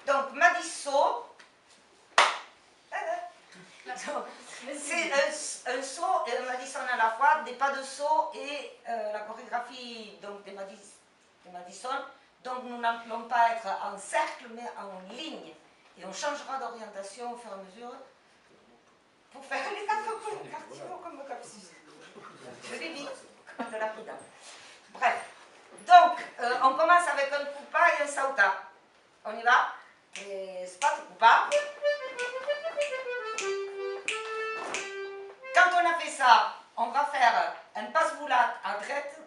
Donc, Madisso, c'est un saut et un Madison à la fois, des pas de saut et la chorégraphie donc, des Madison. Donc, nous n'allons pas être en cercle, mais en ligne. Et on changera d'orientation au fur et à mesure pour faire les cartons comme je l'ai dit, comme de la pida. Bref. Donc, on commence avec un coupa et un sauta. On y va? Et spot coupa. Quand on a fait ça, on va faire un passe-boulate à droite,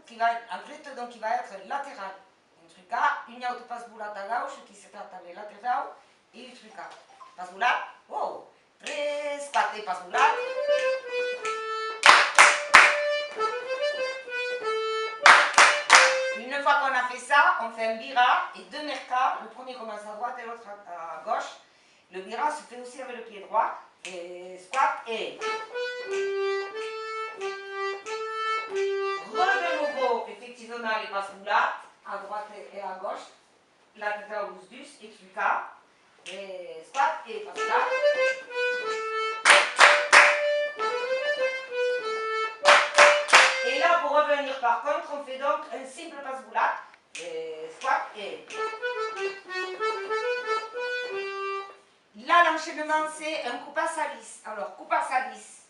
donc qui va être latéral. Un truc là, une autre passe-boulate à gauche qui se traite avec latéral et un truc là. Passe-boulate, wow, 3, 4 et passe-boulate. Une fois qu'on a fait ça, on fait un bira et 2 mercas. Le premier commence à droite et l'autre à gauche. Le bira se fait aussi avec le pied droit. Et squat et... De nouveau, effectivement, les passe-boulats à droite et à gauche. Latéral dus et truca. Et squat et passe-boulats. Et là, pour revenir par contre, on fait donc un simple passe-boulate. Et squat et... Là, l'enchaînement, c'est un coupa salis. Alors, coupa salis.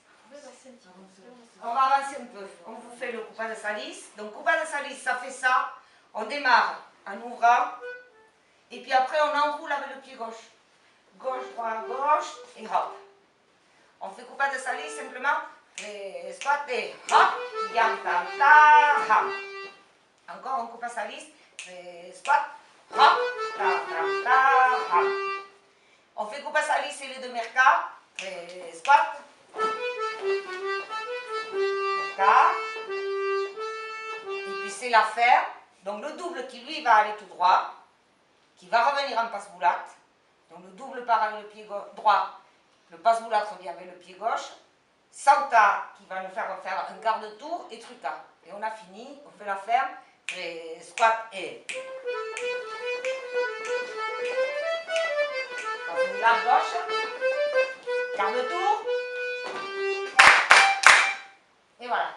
On va avancer un peu. On vous fait le coupa de salis. Donc, coupa de salis, ça fait ça. On démarre en ouvrant. Et puis après, on enroule avec le pied gauche. Gauche, droite, gauche. Et hop. On fait coupa de salis simplement. Et squat et hop. Yam, tam, ta, hop. Encore un coupa salis. Et squat. Hop. Ta, tam, ta, hop. On fait coupa salis et les 2 mercas. Et squat. Merca. Et puis c'est la ferme. Donc le double qui lui va aller tout droit. Qui va revenir en passe-boulate. Donc le double part avec le pied droit. Le passe-boulate revient avec le pied gauche. Sauta qui va nous faire un quart de tour et truca. Et on a fini. On fait la ferme. Et squat et... La gauche, quart de tour, et voilà.